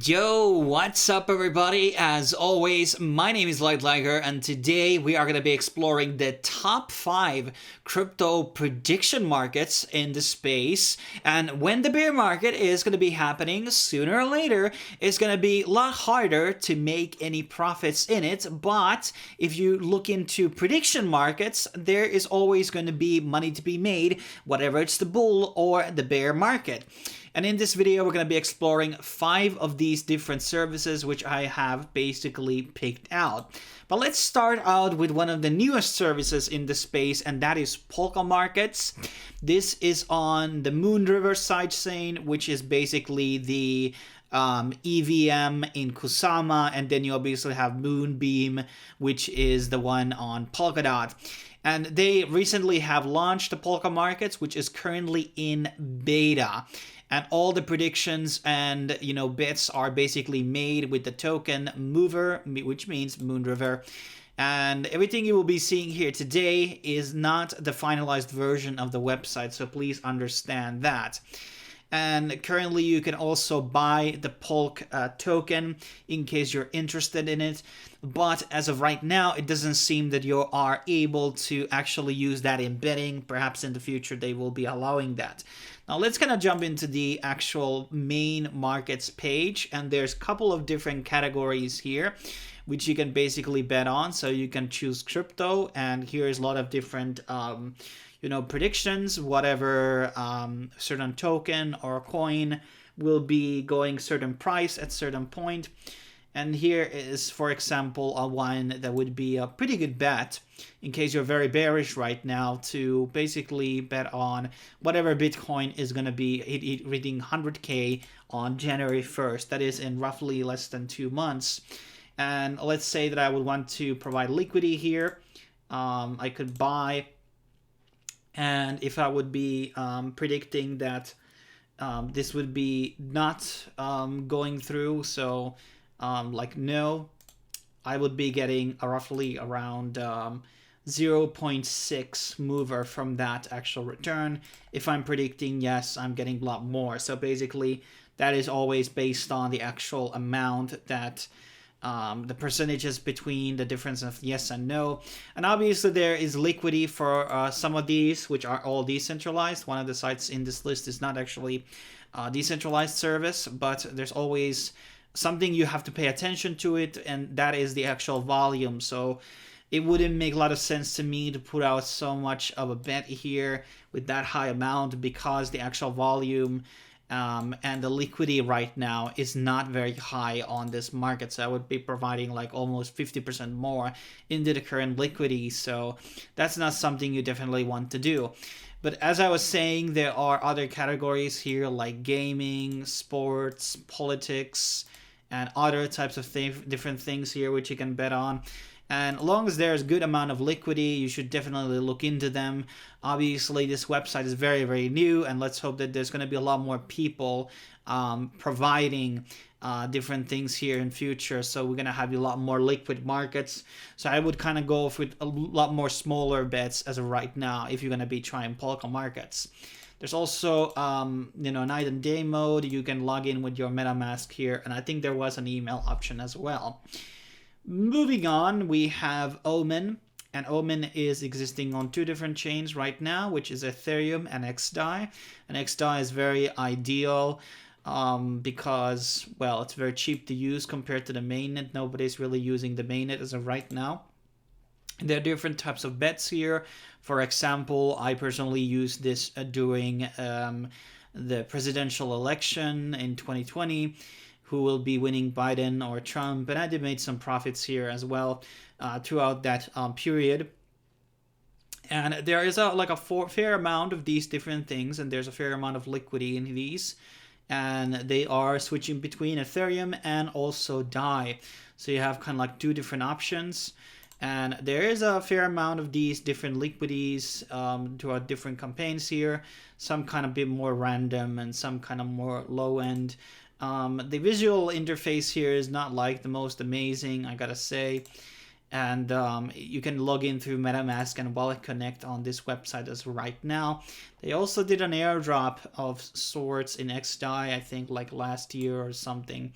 Yo, what's up everybody? As always, my name is Liger, and today we are going to be exploring the top 5 crypto prediction markets in the space. And when the bear market is going to be happening sooner or later, it's going to be a lot harder to make any profits in it. But if you look into prediction markets, there is always going to be money to be made, whether it's the bull or the bear market. And in this video, we're going to be exploring 5 of these different services, which I have basically picked out. But let's start out with one of the newest services in the space, and that is Polka markets. This is on the Moonriver sidechain, which is basically the EVM in Kusama, and then you obviously have Moonbeam, which is the one on Polkadot. And they recently have launched the Polka markets, which is currently in beta. And all the predictions and, bits are basically made with the token Mover, which means Moonriver. And everything you will be seeing here today is not the finalized version of the website, so please understand that. And currently you can also buy the Polka token in case you're interested in it. But as of right now, it doesn't seem that you are able to actually use that in betting. Perhaps in the future they will be allowing that. Now let's kind of jump into the actual main markets page. And there's a couple of different categories here which you can basically bet on. So you can choose crypto, and here's a lot of different predictions, whatever certain token or coin will be going certain price at certain point. And here is, for example, a one that would be a pretty good bet in case you're very bearish right now, to basically bet on whatever Bitcoin is going to be hitting 100K on January 1st. That is in roughly less than 2 months. And let's say that I would want to provide liquidity here. I could buy. And if I would be predicting that this would be not going through, so no, I would be getting roughly around 0.6 mover from that actual return. If I'm predicting yes, I'm getting a lot more. So basically, that is always based on the actual amount that the percentages between the difference of yes and no. And obviously there is liquidity for some of these, which are all decentralized. One of the sites in this list is not actually a decentralized service, but there's always something you have to pay attention to it, and that is the actual volume. So it wouldn't make a lot of sense to me to put out so much of a bet here with that high amount, because the actual volume and the liquidity right now is not very high on this market. So I would be providing like almost 50% more into the current liquidity. So that's not something you definitely want to do. But as I was saying, there are other categories here like gaming, sports, politics, and other types of different things here which you can bet on. And as long as there's a good amount of liquidity, you should definitely look into them. Obviously, this website is very, very new, and let's hope that there's going to be a lot more people providing different things here in future. So we're going to have a lot more liquid markets. So I would kind of go with a lot more smaller bets as of right now if you're going to be trying Polka markets. There's also, night and day mode. You can log in with your MetaMask here, and I think there was an email option as well. Moving on, we have Omen, and Omen is existing on 2 different chains right now, which is Ethereum and XDAI. And XDAI is very ideal because, well, it's very cheap to use compared to the mainnet. Nobody's really using the mainnet as of right now. There are different types of bets here. For example, I personally used this during the presidential election in 2020. Who will be winning, Biden or Trump, and I did make some profits here as well throughout that period. And there is a fair amount of these different things, and there's a fair amount of liquidity in these, and they are switching between Ethereum and also DAI. So you have kind of like 2 different options, and there is a fair amount of these different liquidities throughout different campaigns here. Some kind of bit more random and some kind of more low end. The visual interface here is not like the most amazing, I gotta say. And you can log in through MetaMask and Wallet Connect on this website as right now. They also did an airdrop of sorts in XDAI, I think like last year or something.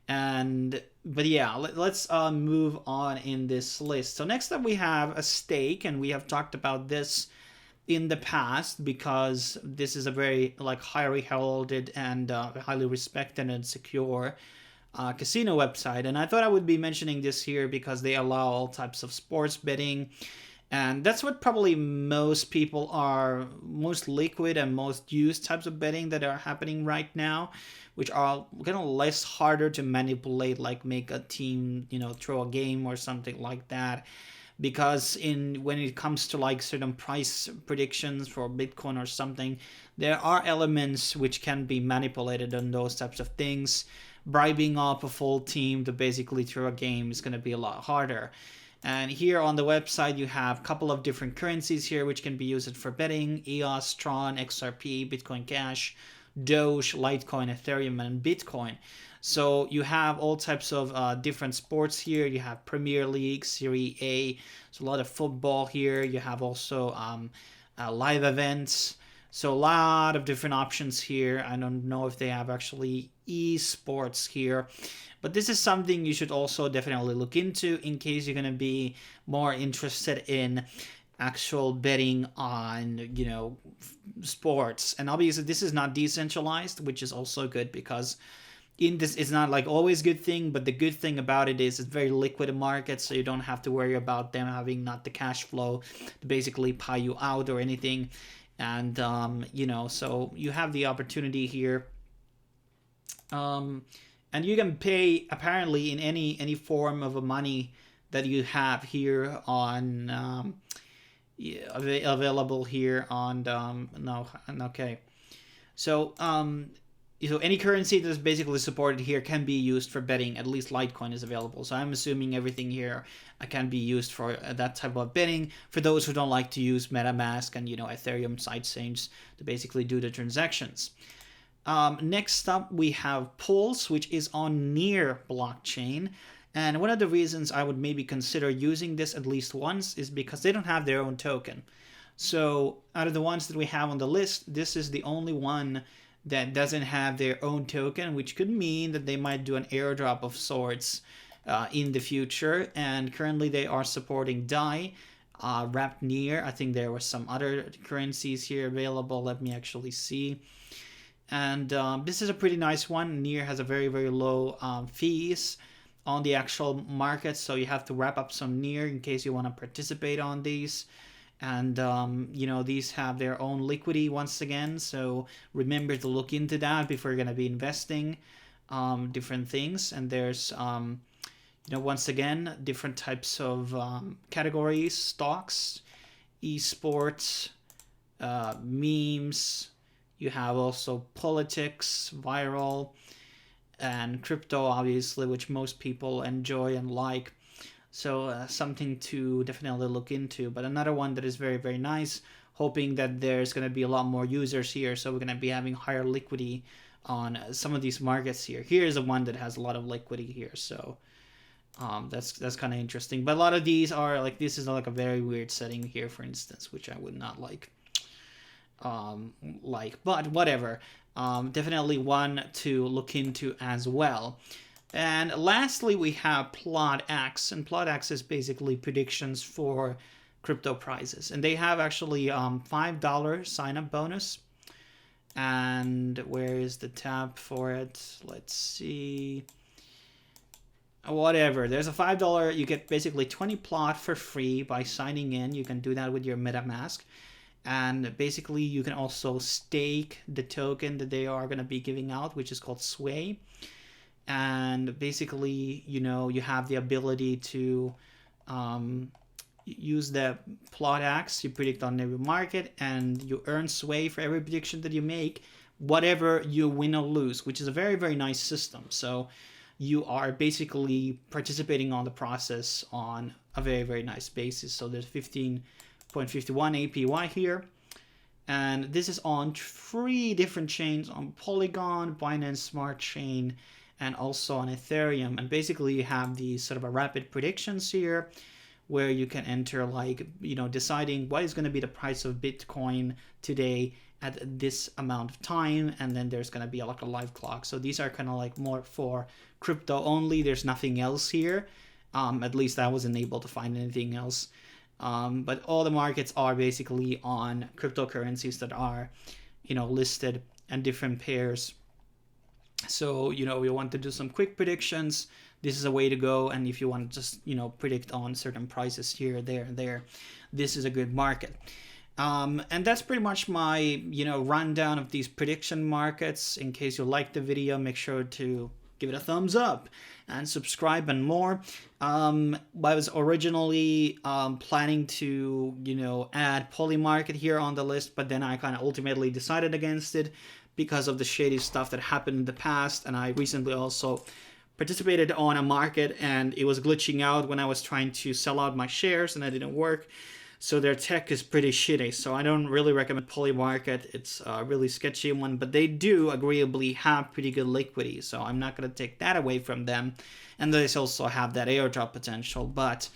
But yeah, let's move on in this list. So next up we have a stake, and we have talked about this in the past because this is a very like highly heralded and highly respected and secure casino website. And I thought I would be mentioning this here because they allow all types of sports betting, and that's what probably most people are most liquid and most used types of betting that are happening right now, which are kind of less harder to manipulate, like make a team, throw a game or something like that. Because when it comes to like certain price predictions for Bitcoin or something, there are elements which can be manipulated on those types of things. Bribing up a full team to basically throw a game is going to be a lot harder. And here on the website, you have a couple of different currencies here which can be used for betting: EOS, Tron, XRP, Bitcoin Cash, Doge, Litecoin, Ethereum, and Bitcoin. So you have all types of different sports here. You have Premier League, Serie A, so a lot of football here. You have also live events. So a lot of different options here. I don't know if they have actually esports here, but this is something you should also definitely look into in case you're going to be more interested in actual betting on, sports. And obviously this is not decentralized, which is also good because in this, it's not like always good thing, but the good thing about it is it's very liquid market, so you don't have to worry about them having not the cash flow to basically pay you out or anything. And so you have the opportunity here, and you can pay apparently in any form of a money that you have here on available here on no, okay. So any currency that is basically supported here can be used for betting. At least Litecoin is available. So I'm assuming everything here can be used for that type of betting. For those who don't like to use MetaMask and Ethereum sidechains to basically do the transactions. Next up, we have Pulse, which is on Near blockchain. And one of the reasons I would maybe consider using this at least once is because they don't have their own token. So out of the ones that we have on the list, this is the only one that doesn't have their own token, which could mean that they might do an airdrop of sorts in the future. And currently they are supporting DAI, wrapped Near. I think there were some other currencies here available. Let me actually see. And this is a pretty nice one. Near has a very, very low fees on the actual market, so you have to wrap up some Near in case you want to participate on these. And these have their own liquidity once again, so remember to look into that before you're going to be investing different things. And there's once again different types of categories: stocks, esports, memes. You have also politics, viral, and crypto, obviously, which most people enjoy and like. So something to definitely look into. But another one that is very, very nice, hoping that there's going to be a lot more users here. So we're going to be having higher liquidity on some of these markets here. Here's the one that has a lot of liquidity here. So that's kind of interesting. But a lot of these are like, this is like a very weird setting here, for instance, which I would not like. But whatever. Definitely one to look into as well. And lastly, we have PlotX, and PlotX is basically predictions for crypto prices, and they have actually $5 sign-up bonus. And where is the tab for it? Let's see. Whatever. There's a $5. You get basically 20 plot for free by signing in. You can do that with your MetaMask. And basically, you can also stake the token that they are going to be giving out, which is called Sway. And basically, you have the ability to use the PlotX. You predict on every market, and you earn Sway for every prediction that you make, whatever you win or lose, which is a very, very nice system. So you are basically participating on the process on a very, very nice basis. So there's 15.51 APY here. And this is on 3 different chains: on Polygon, Binance Smart Chain, and also on Ethereum. And basically you have these sort of a rapid predictions here, where you can enter like, deciding what is going to be the price of Bitcoin today at this amount of time, and then there's going to be like a live clock. So these are kind of like more for crypto only. There's nothing else here. At least I wasn't able to find anything else. But all the markets are basically on cryptocurrencies that are, listed, and different pairs. So, we want to do some quick predictions. This is a way to go. And if you want to just, predict on certain prices here, there, and there, this is a good market. And that's pretty much my, rundown of these prediction markets. In case you liked the video, make sure to give it a thumbs up and subscribe and more. I was originally planning to, add Poly Market here on the list, but then I kind of ultimately decided against it because of the shady stuff that happened in the past. And I recently also participated on a market and it was glitching out when I was trying to sell out my shares and that didn't work. So their tech is pretty shitty. So I don't really recommend Poly Market. It's a really sketchy one, but they do agreeably have pretty good liquidity. So I'm not going to take that away from them. And they also have that airdrop potential. But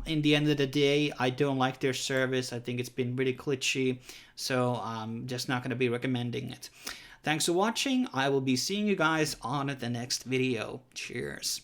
in the end of the day, I don't like their service. I think it's been really glitchy. So I'm just not going to be recommending it. Thanks for watching. I will be seeing you guys on the next video. Cheers.